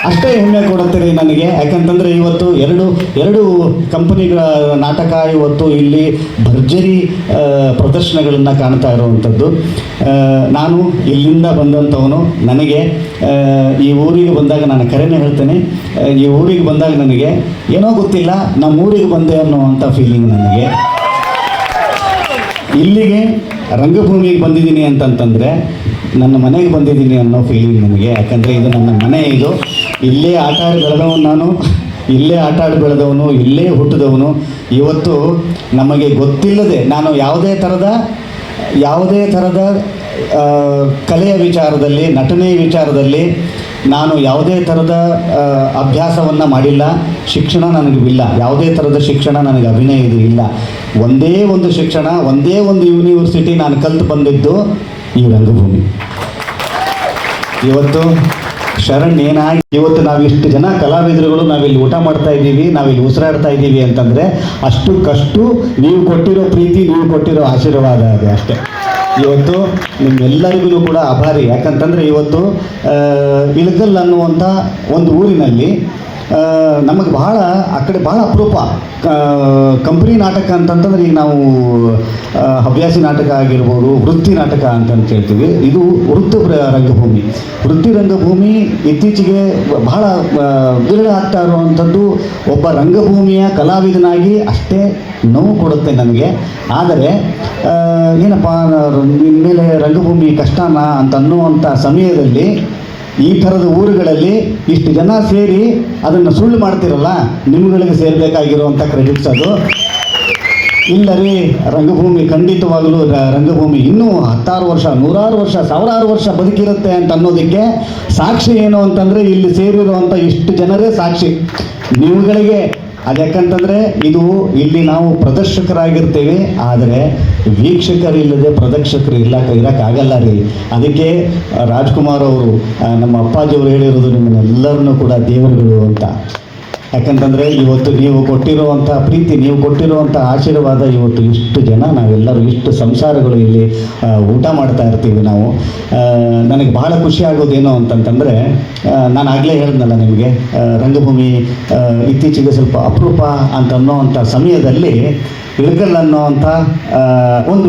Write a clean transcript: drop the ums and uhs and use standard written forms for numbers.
ಅಷ್ಟೇ ಹೆಮ್ಮೆ ಕೊಡುತ್ತೆ ರೀ ನನಗೆ. ಯಾಕಂತಂದರೆ ಇವತ್ತು ಎರಡು ಕಂಪನಿಗಳ ನಾಟಕ ಇವತ್ತು ಇಲ್ಲಿ ಭರ್ಜರಿ ಪ್ರದರ್ಶನಗಳನ್ನು ಕಾಣ್ತಾ ಇರುವಂಥದ್ದು. ನಾನು ಇಲ್ಲಿಂದ ಬಂದಂಥವನು. ನನಗೆ ಈ ಊರಿಗೆ ಬಂದಾಗ ನಾನು ಕರೆನೇ ಹೇಳ್ತೇನೆ, ಈ ಊರಿಗೆ ಬಂದಾಗ ನನಗೆ ಏನೋ ಗೊತ್ತಿಲ್ಲ, ನಮ್ಮ ಊರಿಗೆ ಬಂದೆ ಅನ್ನುವಂಥ ಫೀಲಿಂಗ್ ನನಗೆ. ಇಲ್ಲಿಗೆ ರಂಗಭೂಮಿಗೆ ಬಂದಿದ್ದೀನಿ ಅಂತಂತಂದರೆ ನನ್ನ ಮನೆಗೆ ಬಂದಿದ್ದೀನಿ ಅನ್ನೋ ಫೀಲಿಂಗ್ ನನಗೆ. ಯಾಕಂದರೆ ಇದು ನನ್ನ ಮನೆ, ಇದು ಇಲ್ಲೇ ಆಟ ಆಡಿ ಬೆಳೆದವನು ನಾನು, ಇಲ್ಲೇ ಆಟ ಆಡಿ ಬೆಳೆದವನು, ಇಲ್ಲೇ ಹುಟ್ಟಿದವನು. ಇವತ್ತು ನಮಗೆ ಗೊತ್ತಿಲ್ಲದೆ ನಾನು ಯಾವುದೇ ಥರದ ಕಲೆಯ ವಿಚಾರದಲ್ಲಿ, ನಟನೆಯ ವಿಚಾರದಲ್ಲಿ ನಾನು ಯಾವುದೇ ಥರದ ಅಭ್ಯಾಸವನ್ನು ಮಾಡಿಲ್ಲ. ಶಿಕ್ಷಣ ನನಗಿಲ್ಲ, ಯಾವುದೇ ಥರದ ಶಿಕ್ಷಣ ನನಗೆ ಅಭಿನಯ ಇದು ಇಲ್ಲ. ಒಂದೇ ಒಂದು ಶಿಕ್ಷಣ, ಒಂದೇ ಒಂದು ಯೂನಿವರ್ಸಿಟಿ ನಾನು ಕಲಿತು ಬಂದಿದ್ದು ಈ ರಂಗಭೂಮಿ. ಇವತ್ತು ಶರಣ್ ಏನಾಗಿ ಇವತ್ತು ನಾವಿಷ್ಟು ಜನ ಕಲಾವಿದರುಗಳು ನಾವಿಲ್ಲಿ ಊಟ ಮಾಡ್ತಾ ಇದ್ದೀವಿ, ನಾವಿಲ್ಲಿ ಉಸಿರಾಡ್ತಾ ಇದ್ದೀವಿ ಅಂತಂದರೆ ಅಷ್ಟಕ್ಕಷ್ಟು ನೀವು ಕೊಟ್ಟಿರೋ ಪ್ರೀತಿ, ನೀವು ಕೊಟ್ಟಿರೋ ಆಶೀರ್ವಾದ ಇದೆ ಅಷ್ಟೇ. ಇವತ್ತು ನಿಮ್ಮೆಲ್ಲರಿಗೂ ಕೂಡ ಆಭಾರಿ. ಯಾಕಂತಂದರೆ ಇವತ್ತು ಇಳಕಲ್ ಅನ್ನುವಂಥ ಒಂದು ಊರಿನಲ್ಲಿ ನಮಗೆ ಭಾಳ ಆ ಕಡೆ ಭಾಳ ಅಪರೂಪ ಕಂಪನಿ ನಾಟಕ ಅಂತಂತಂದ್ರೆ ಈಗ ನಾವು ಹವ್ಯಾಸಿ ನಾಟಕ ಆಗಿರ್ಬೋದು, ವೃತ್ತಿ ನಾಟಕ ಅಂತಂತ ಹೇಳ್ತೀವಿ. ಇದು ವೃತ್ತಿ ರಂಗಭೂಮಿ ಇತ್ತೀಚೆಗೆ ಬಹಳ ವಿರಳ ಆಗ್ತಾ ಇರುವಂಥದ್ದು. ಒಬ್ಬ ರಂಗಭೂಮಿಯ ಕಲಾವಿದನಾಗಿ ಅಷ್ಟೇ ನೋವು ಕೊಡುತ್ತೆ ನನಗೆ. ಆದರೆ ಏನಪ್ಪ ಇನ್ಮೇಲೆ ರಂಗಭೂಮಿ ಕಷ್ಟನ ಅಂತ ಅನ್ನುವಂಥ ಸಮಯದಲ್ಲಿ ಈ ಥರದ ಊರುಗಳಲ್ಲಿ ಇಷ್ಟು ಜನ ಸೇರಿ ಅದನ್ನು ಸುಳ್ಳು ಮಾಡ್ತಿರಲ್ಲ, ನಿಮ್ಗಳಿಗೆ ಸೇರಬೇಕಾಗಿರುವಂಥ ಕ್ರೆಡಿಟ್ಸ್ ಅದು. ಇಲ್ಲ ರೀ, ರಂಗಭೂಮಿ ಖಂಡಿತವಾಗಲೂ ರಂಗಭೂಮಿ ಇನ್ನೂ 10 ವರ್ಷ, 100 ವರ್ಷ, 1000 ವರ್ಷ ಬದುಕಿರುತ್ತೆ ಅಂತ ಅನ್ನೋದಕ್ಕೆ ಸಾಕ್ಷಿ ಏನು ಅಂತಂದರೆ ಇಲ್ಲಿ ಸೇರಿರುವಂಥ ಇಷ್ಟು ಜನರೇ ಸಾಕ್ಷಿ ನೀವುಗಳಿಗೆ. ಅದು ಯಾಕಂತಂದರೆ ಇದು ಇಲ್ಲಿ ನಾವು ಪ್ರದರ್ಶಕರಾಗಿರ್ತೇವೆ, ಆದರೆ ವೀಕ್ಷಕರಿಲ್ಲದೆ ಪ್ರದರ್ಶಕರು ಇರೋಕ್ಕಾಗಲ್ಲ ರೀ. ಅದಕ್ಕೆ ರಾಜ್ಕುಮಾರ್ ಅವರು, ನಮ್ಮ ಅಪ್ಪಾಜಿಯವರು ಹೇಳಿರೋದು ನಿಮ್ಮನ್ನೆಲ್ಲರನ್ನೂ ಕೂಡ ದೇವರುಗಳು ಅಂತ. ಯಾಕಂತಂದರೆ ಇವತ್ತು ನೀವು ಕೊಟ್ಟಿರುವಂಥ ಪ್ರೀತಿ, ನೀವು ಕೊಟ್ಟಿರುವಂಥ ಆಶೀರ್ವಾದ, ಇವತ್ತು ಇಷ್ಟು ಜನ ನಾವೆಲ್ಲರೂ ಇಷ್ಟು ಸಂಸಾರಗಳು ಇಲ್ಲಿ ಊಟ ಮಾಡ್ತಾ ಇರ್ತೀವಿ ನಾವು. ನನಗೆ ಬಹಳ ಖುಷಿ ಆಗೋದೇನು ಅಂತಂತಂದರೆ, ನಾನು ಆಗಲೇ ಹೇಳಿದ್ನಲ್ಲ ನಿಮಗೆ, ರಂಗಭೂಮಿ ಇತ್ತೀಚೆಗೆ ಸ್ವಲ್ಪ ಅಪರೂಪ ಅಂತ ಅನ್ನೋವಂಥ ಸಮಯದಲ್ಲಿ ಇಳಕಲ್ ಅನ್ನೋವಂಥ ಒಂದು